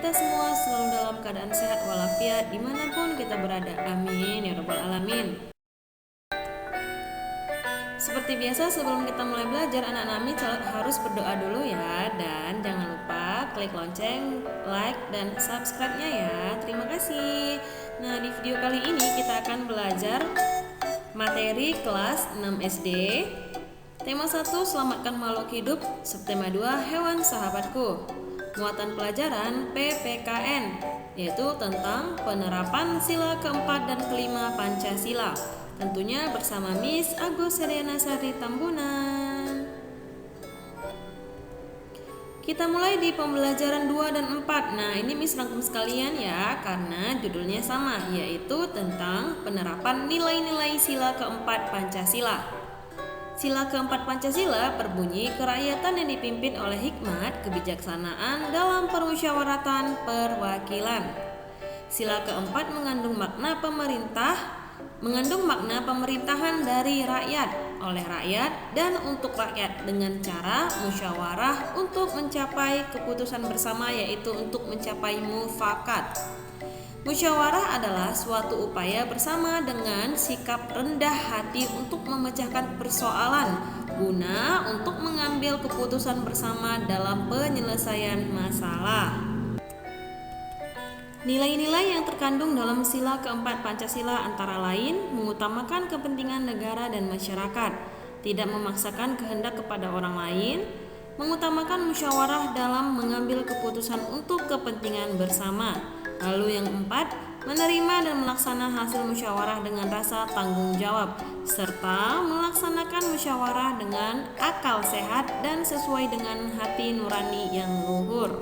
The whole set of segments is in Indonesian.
kita semua selalu dalam keadaan sehat walafiat dimanapun kita berada. Amin ya rabbal alamin. Seperti biasa, sebelum kita mulai belajar, anak-anak Ami harus berdoa dulu ya. Dan jangan lupa klik lonceng, like, dan subscribe-nya ya. Terima kasih. Nah, di video kali ini kita akan belajar materi kelas 6 SD. Tema 1, selamatkan makhluk hidup. Subtema 2, hewan sahabatku. Muatan pelajaran PPKN, yaitu tentang penerapan sila keempat dan kelima Pancasila. Tentunya bersama Miss Agus Seriana Sari Tambunan. Kita mulai di pembelajaran 2 dan 4. Nah, ini Miss rangkum sekalian ya, karena judulnya sama, yaitu tentang penerapan nilai-nilai sila keempat Pancasila. Sila keempat Pancasila berbunyi kerakyatan yang dipimpin oleh hikmat kebijaksanaan dalam permusyawaratan perwakilan. Sila keempat mengandung makna pemerintahan dari rakyat, oleh rakyat, dan untuk rakyat dengan cara musyawarah untuk mencapai keputusan bersama, yaitu untuk mencapai mufakat. Musyawarah adalah suatu upaya bersama dengan sikap rendah hati untuk memecahkan persoalan guna untuk mengambil keputusan bersama dalam penyelesaian masalah. Nilai-nilai yang terkandung dalam sila keempat Pancasila antara lain mengutamakan kepentingan negara dan masyarakat, tidak memaksakan kehendak kepada orang lain, mengutamakan musyawarah dalam mengambil keputusan untuk kepentingan bersama. Lalu yang keempat, menerima dan melaksanakan hasil musyawarah dengan rasa tanggung jawab, serta melaksanakan musyawarah dengan akal sehat dan sesuai dengan hati nurani yang luhur.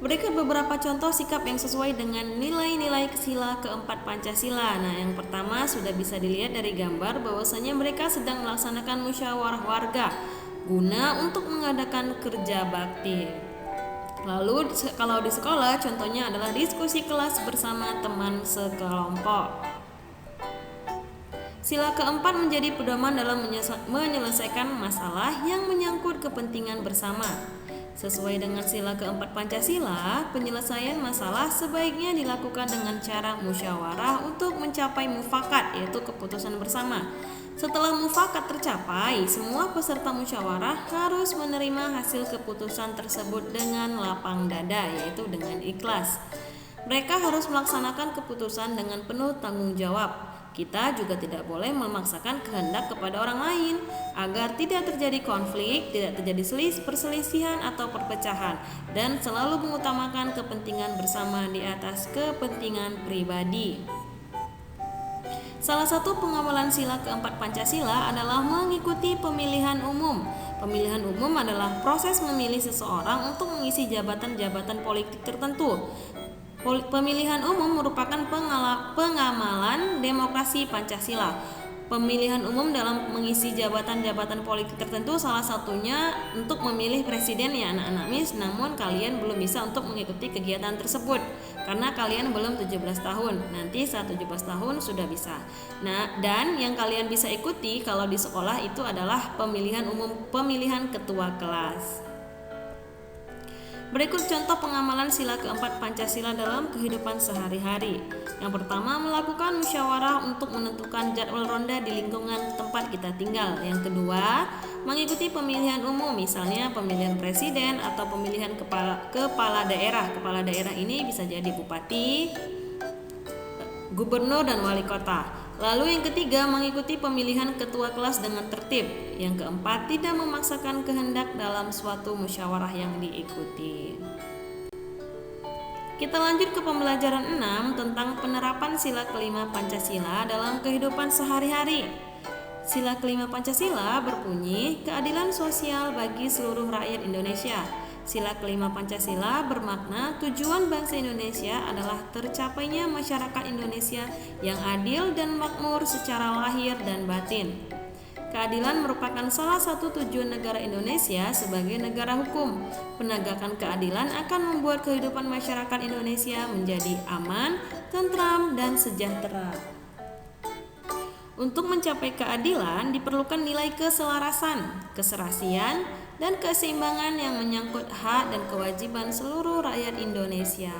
Berikut beberapa contoh sikap yang sesuai dengan nilai-nilai sila keempat Pancasila. Nah, yang pertama sudah bisa dilihat dari gambar bahwasanya mereka sedang melaksanakan musyawarah warga guna untuk mengadakan kerja bakti. Lalu kalau di sekolah contohnya adalah diskusi kelas bersama teman sekelompok. Sila keempat menjadi pedoman dalam menyelesaikan masalah yang menyangkut kepentingan bersama. Sesuai dengan sila keempat Pancasila, penyelesaian masalah sebaiknya dilakukan dengan cara musyawarah untuk mencapai mufakat, yaitu keputusan bersama. Setelah mufakat tercapai, semua peserta musyawarah harus menerima hasil keputusan tersebut dengan lapang dada, yaitu dengan ikhlas. Mereka harus melaksanakan keputusan dengan penuh tanggung jawab. Kita juga tidak boleh memaksakan kehendak kepada orang lain agar tidak terjadi konflik, tidak terjadi perselisihan atau perpecahan, dan selalu mengutamakan kepentingan bersama di atas kepentingan pribadi. Salah satu pengawalan sila keempat Pancasila adalah mengikuti pemilihan umum. Pemilihan umum adalah proses memilih seseorang untuk mengisi jabatan-jabatan politik tertentu. Pemilihan umum merupakan pengamalan demokrasi Pancasila. Pemilihan umum dalam mengisi jabatan-jabatan politik tertentu salah satunya untuk memilih presiden ya anak-anak Miss, namun kalian belum bisa untuk mengikuti kegiatan tersebut karena kalian belum 17 tahun. Nanti saat 17 tahun sudah bisa. Nah, dan yang kalian bisa ikuti kalau di sekolah itu adalah pemilihan umum, pemilihan ketua kelas. Berikut contoh pengamalan sila keempat Pancasila dalam kehidupan sehari-hari. Yang pertama, melakukan musyawarah untuk menentukan jadwal ronda di lingkungan tempat kita tinggal. Yang kedua, mengikuti pemilihan umum, misalnya pemilihan presiden atau pemilihan kepala daerah. Kepala daerah ini bisa jadi bupati, gubernur, dan wali kota. Lalu yang ketiga, mengikuti pemilihan ketua kelas dengan tertib. Yang keempat, tidak memaksakan kehendak dalam suatu musyawarah yang diikuti. Kita lanjut ke pembelajaran 6 tentang penerapan sila kelima Pancasila dalam kehidupan sehari-hari. Sila kelima Pancasila berbunyi keadilan sosial bagi seluruh rakyat Indonesia. Sila kelima Pancasila bermakna tujuan bangsa Indonesia adalah tercapainya masyarakat Indonesia yang adil dan makmur secara lahir dan batin. Keadilan merupakan salah satu tujuan negara Indonesia sebagai negara hukum. Penegakan keadilan akan membuat kehidupan masyarakat Indonesia menjadi aman, tentram, dan sejahtera. Untuk mencapai keadilan diperlukan nilai keselarasan, keserasian, dan keseimbangan yang menyangkut hak dan kewajiban seluruh rakyat Indonesia.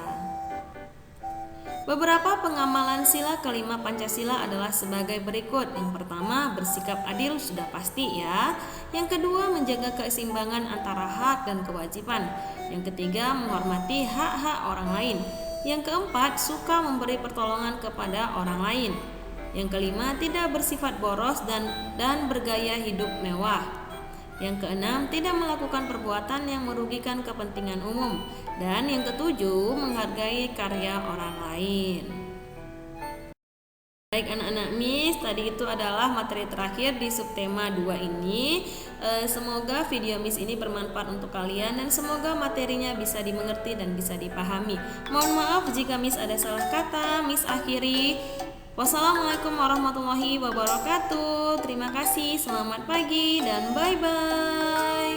Beberapa pengamalan sila kelima Pancasila adalah sebagai berikut. Yang pertama, bersikap adil sudah pasti ya. Yang kedua, menjaga keseimbangan antara hak dan kewajiban. Yang ketiga, menghormati hak-hak orang lain. Yang keempat, suka memberi pertolongan kepada orang lain. Yang kelima, tidak bersifat boros dan bergaya hidup mewah. Yang keenam, tidak melakukan perbuatan yang merugikan kepentingan umum. Dan yang ketujuh, menghargai karya orang lain. Baik anak-anak Miss, tadi itu adalah materi terakhir di subtema 2 ini. Semoga video Miss ini bermanfaat untuk kalian dan semoga materinya bisa dimengerti dan bisa dipahami. Mohon maaf jika Miss ada salah kata. Miss akhiri. Wassalamualaikum warahmatullahi wabarakatuh. Terima kasih, selamat pagi dan bye-bye.